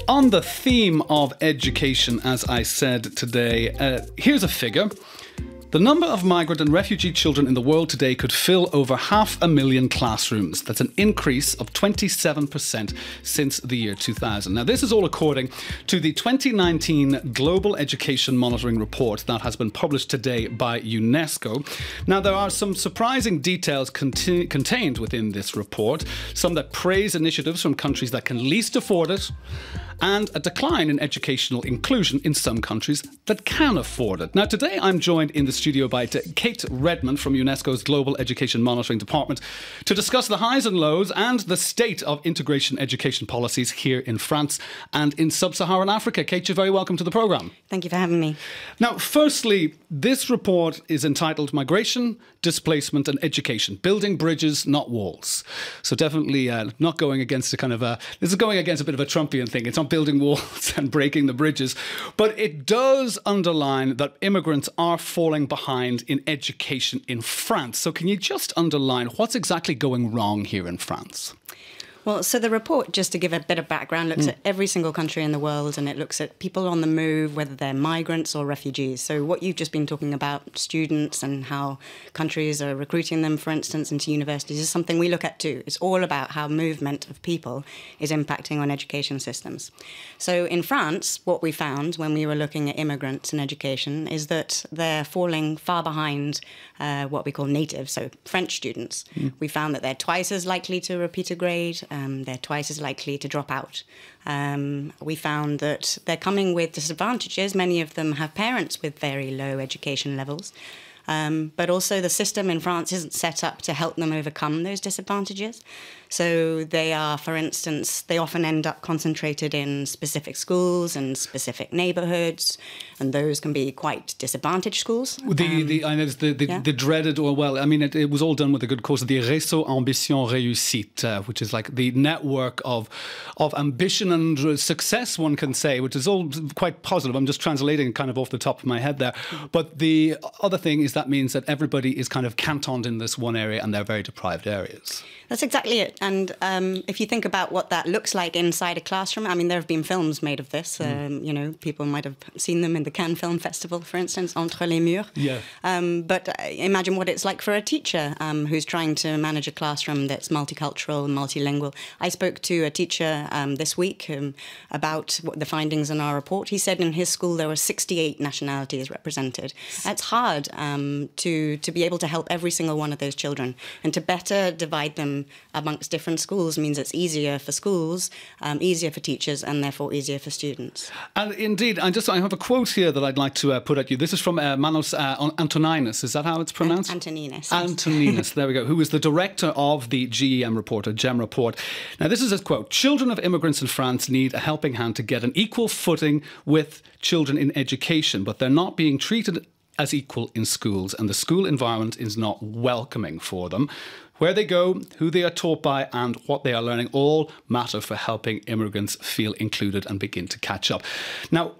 On the theme of education, as I said today, here's a figure. The number of migrant and refugee children in the world today could fill over 500,000 classrooms. That's an increase of 27% since the year 2000. Now, this is all according to the 2019 Global Education Monitoring Report that has been published today by UNESCO. Now, there are some surprising details contained within this report, some that praise initiatives from countries that can least afford it, and a decline in educational inclusion in some countries that can afford it. Now, today I'm joined in the studio by Kate Redman from UNESCO's Global Education Monitoring Department to discuss the highs and lows and the state of integration education policies here in France and in Sub-Saharan Africa. Kate, you're very welcome to the programme. Thank you for having me. Now, firstly, this report is entitled Migration, Displacement and Education, Building Bridges, Not Walls. So definitely not going against a kind of this is going against a bit of a Trumpian thing. It's not building walls and breaking the bridges, but it does underline that immigrants are falling behind in education in France. So can you just underline what's exactly going wrong here in France? Well, so the report, just to give a bit of background, looks at every single country in the world, and it looks at people on the move, whether they're migrants or refugees. So what you've just been talking about, students and how countries are recruiting them, for instance, into universities, is something we look at too. It's all about how movement of people is impacting on education systems. So in France, what we found when we were looking at immigrants and education is that they're falling far behind what we call natives, so French students. We found that they're twice as likely to repeat a grade. They're twice as likely to drop out. We found that they're coming with disadvantages. Many of them have parents with very low education levels. But also the system in France isn't set up to help them overcome those disadvantages. So they are, for instance, they often end up concentrated in specific schools and specific neighborhoods, and those can be quite disadvantaged schools. I know the dreaded, or well, I mean, it was all done with a good cause, the Réseau Ambition Réussite, which is like the network of ambition and success, one can say, which is all quite positive. I'm just translating kind of off the top of my head there. But the other thing is that means that everybody is kind of cantoned in this one area and they're very deprived areas. That's exactly it. And if you think about what that looks like inside a classroom, I mean, there have been films made of this. You know, people might have seen them in the Cannes Film Festival, for instance, Entre les Murs. Yeah. But imagine what it's like for a teacher who's trying to manage a classroom that's multicultural and multilingual. I spoke to a teacher this week about what the findings in our report. He said in his school there were 68 nationalities represented. That's hard to be able to help every single one of those children, and to better divide them amongst different schools means it's easier for schools, easier for teachers, and therefore easier for students. And indeed, I have a quote here that I'd like to put at you. This is from Manos Antoninus. Is that how it's pronounced? Antoninus. Antoninus, there we go, who is the director of the GEM report, or GEM report. Now, this is a quote. Children of immigrants in France need a helping hand to get an equal footing with children in education, but they're not being treated as equal in schools, and the school environment is not welcoming for them. Where they go, who they are taught by, and what they are learning all matter for helping immigrants feel included and begin to catch up. Now,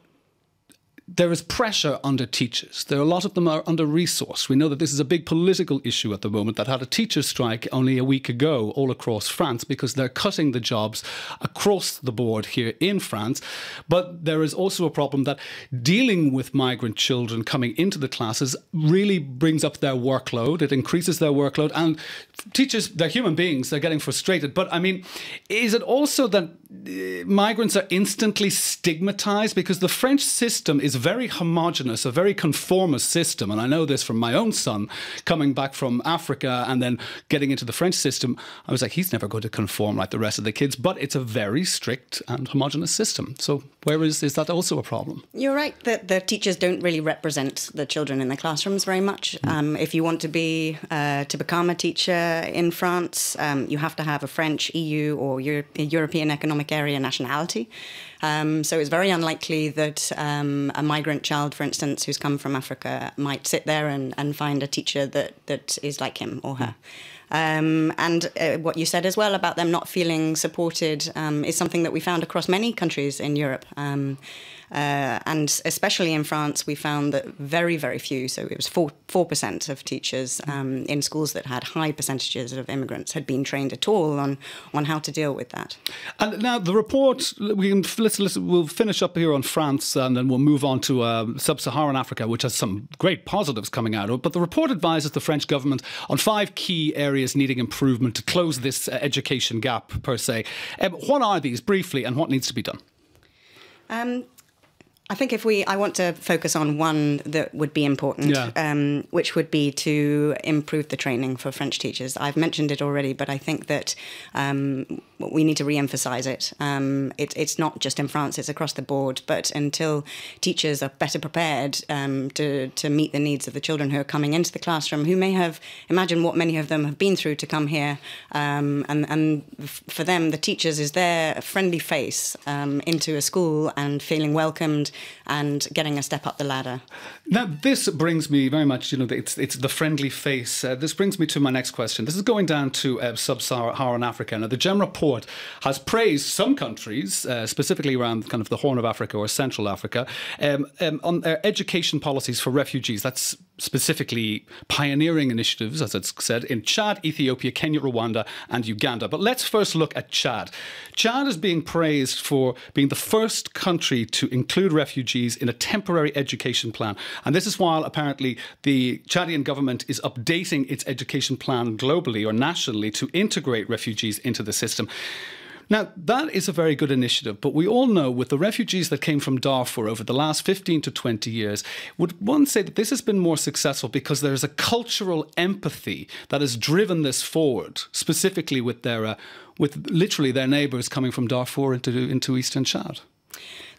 there is pressure under teachers. A lot of them are under-resourced. We know that this is a big political issue at the moment that had a teacher strike only a week ago all across France because they're cutting the jobs across the board here in France. But there is also a problem that dealing with migrant children coming into the classes really brings up their workload. It increases their workload. And teachers, they're human beings, they're getting frustrated. But I mean, is it also that migrants are instantly stigmatized? Because the French system is very homogenous, a very conformist system. And I know this from my own son, coming back from Africa and then getting into the French system. I was like, he's never going to conform like the rest of the kids. But it's a very strict and homogenous system. So is that also a problem? You're right that the teachers don't really represent the children in the classrooms very much. If you want to become a teacher in France, you have to have a French, EU or European Economic Area nationality. So it's very unlikely that a migrant child, for instance, who's come from Africa might sit there and find a teacher that is like him or her. And what you said as well about them not feeling supported is something that we found across many countries in Europe. And especially in France, we found that very, very few, so it was 4% of teachers in schools that had high percentages of immigrants had been trained at all on how to deal with that. And now the report, we'll finish up here on France and then we'll move on to Sub-Saharan Africa, which has some great positives coming out of it. But the report advises the French government on 5 key areas needing improvement to close this education gap, per se. What are these, briefly, and what needs to be done? I think I want to focus on one that would be important, which would be to improve the training for French teachers. I've mentioned it already, but I think that we need to re-emphasize it. It's not just in France, it's across the board. But until teachers are better prepared to meet the needs of the children who are coming into the classroom, who may have, imagine what many of them have been through to come here. And for them, the teachers is their friendly face into a school and feeling welcomed and getting a step up the ladder. Now, this brings me very much, it's the friendly face. This brings me to my next question. This is going down to Sub-Saharan Africa. Now, the GEM report has praised some countries, specifically around kind of the Horn of Africa or Central Africa, on their education policies for refugees. That's specifically pioneering initiatives, as it's said, in Chad, Ethiopia, Kenya, Rwanda, and Uganda. But let's first look at Chad. Chad is being praised for being the first country to include refugees in a temporary education plan. And this is while apparently the Chadian government is updating its education plan globally or nationally to integrate refugees into the system. Now, that is a very good initiative, but we all know with the refugees that came from Darfur over the last 15 to 20 years, would one say that this has been more successful because there's a cultural empathy that has driven this forward, specifically with literally their neighbours coming from Darfur into eastern Chad?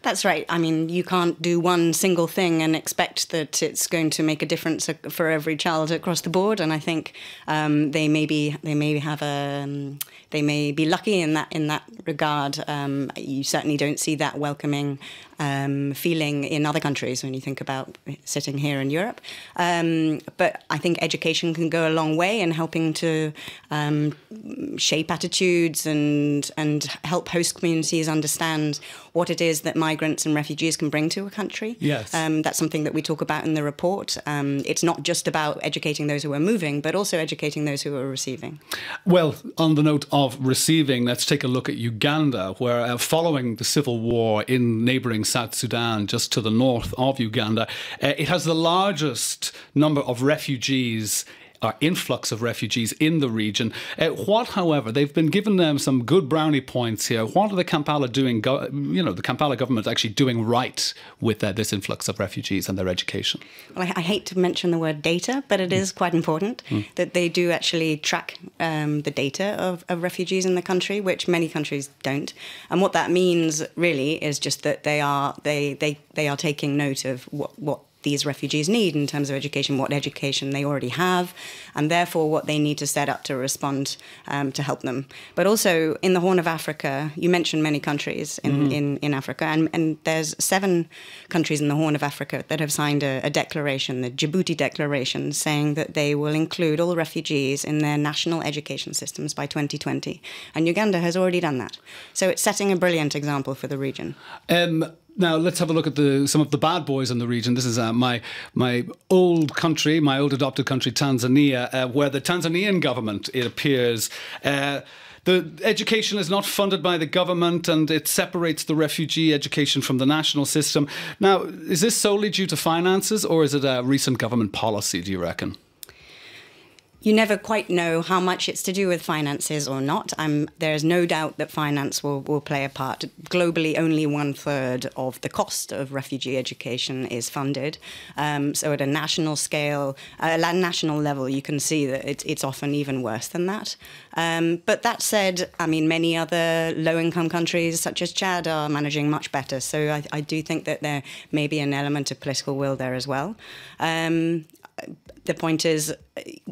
That's right. I mean, you can't do one single thing and expect that it's going to make a difference for every child across the board. And I think they may be lucky in that regard. You certainly don't see that welcoming feeling in other countries when you think about sitting here in Europe. But I think education can go a long way in helping to shape attitudes and help host communities understand what it is that migrants and refugees can bring to a country. Yes. That's something that we talk about in the report. It's not just about educating those who are moving, but also educating those who are receiving. Well, on the note of receiving, let's take a look at Uganda, where following the civil war in neighbouring South Sudan, just to the north of Uganda, it has the largest number of refugees, or influx of refugees in the region. However, they've been given some good brownie points here. What are the Kampala doing, the Kampala government actually doing right with this influx of refugees and their education? Well, I hate to mention the word data, but it is quite important that they do actually track the data of refugees in the country, which many countries don't. And what that means really is just that they are taking note of what these refugees need in terms of education, what education they already have, and therefore what they need to set up to respond to help them. But also in the Horn of Africa, you mentioned many countries in Africa, and there's 7 countries in the Horn of Africa that have signed a declaration, the Djibouti Declaration, saying that they will include all refugees in their national education systems by 2020. And Uganda has already done that. So it's setting a brilliant example for the region. Now, let's have a look at some of the bad boys in the region. This is my old country, my old adopted country, Tanzania, where the Tanzanian government, it appears, the education is not funded by the government and it separates the refugee education from the national system. Now, is this solely due to finances or is it a recent government policy, do you reckon? You never quite know how much it's to do with finances or not. There's no doubt that finance will play a part. Globally, only 1/3 of the cost of refugee education is funded. So at a national scale, at a national level, you can see that it's often even worse than that. But that said, I mean, many other low-income countries, such as Chad, are managing much better. So I do think that there may be an element of political will there as well. The point is,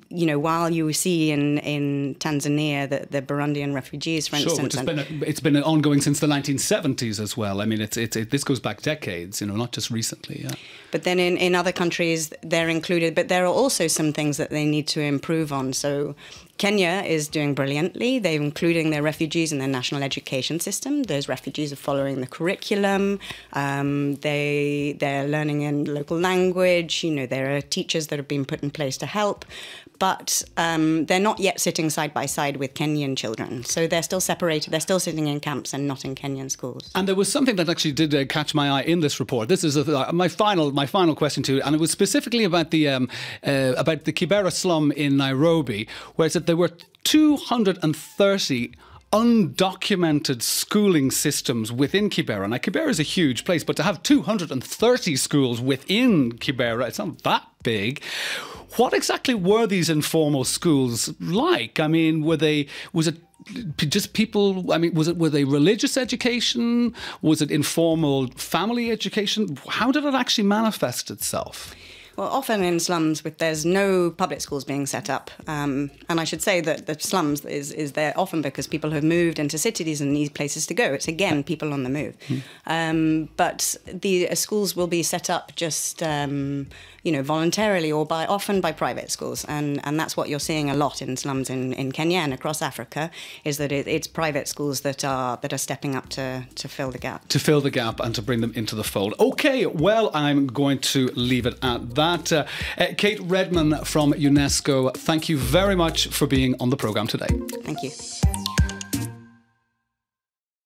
while you see in Tanzania the Burundian refugees, for instance, it's been ongoing since the 1970s as well. I mean, this goes back decades, not just recently. Yeah. But then in other countries, they're included. But there are also some things that they need to improve on. So Kenya is doing brilliantly. They're including their refugees in their national education system. Those refugees are following the curriculum. They're learning in local language. There are teachers that have been put in place to help. But they're not yet sitting side by side with Kenyan children. So they're still separated. They're still sitting in camps and not in Kenyan schools. And there was something that actually did catch my eye in this report. This is my final question to you, and it was specifically about the Kibera slum in Nairobi, where it said there were 230 undocumented schooling systems within Kibera. Now, Kibera is a huge place, but to have 230 schools within Kibera, it's not that big. What exactly were these informal schools like? I mean, were they religious education? Was it informal family education? How did it actually manifest itself? Well, often in slums, there's no public schools being set up. And I should say that the slums is there often because people have moved into cities and need places to go. It's, again, people on the move. But the schools will be set up just, voluntarily or often by private schools. And that's what you're seeing a lot in slums in Kenya and across Africa, is that it's private schools that are stepping up to fill the gap. To fill the gap and to bring them into the fold. OK, well, I'm going to leave it at that. Kate Redman from UNESCO, thank you very much for being on the programme today. Thank you.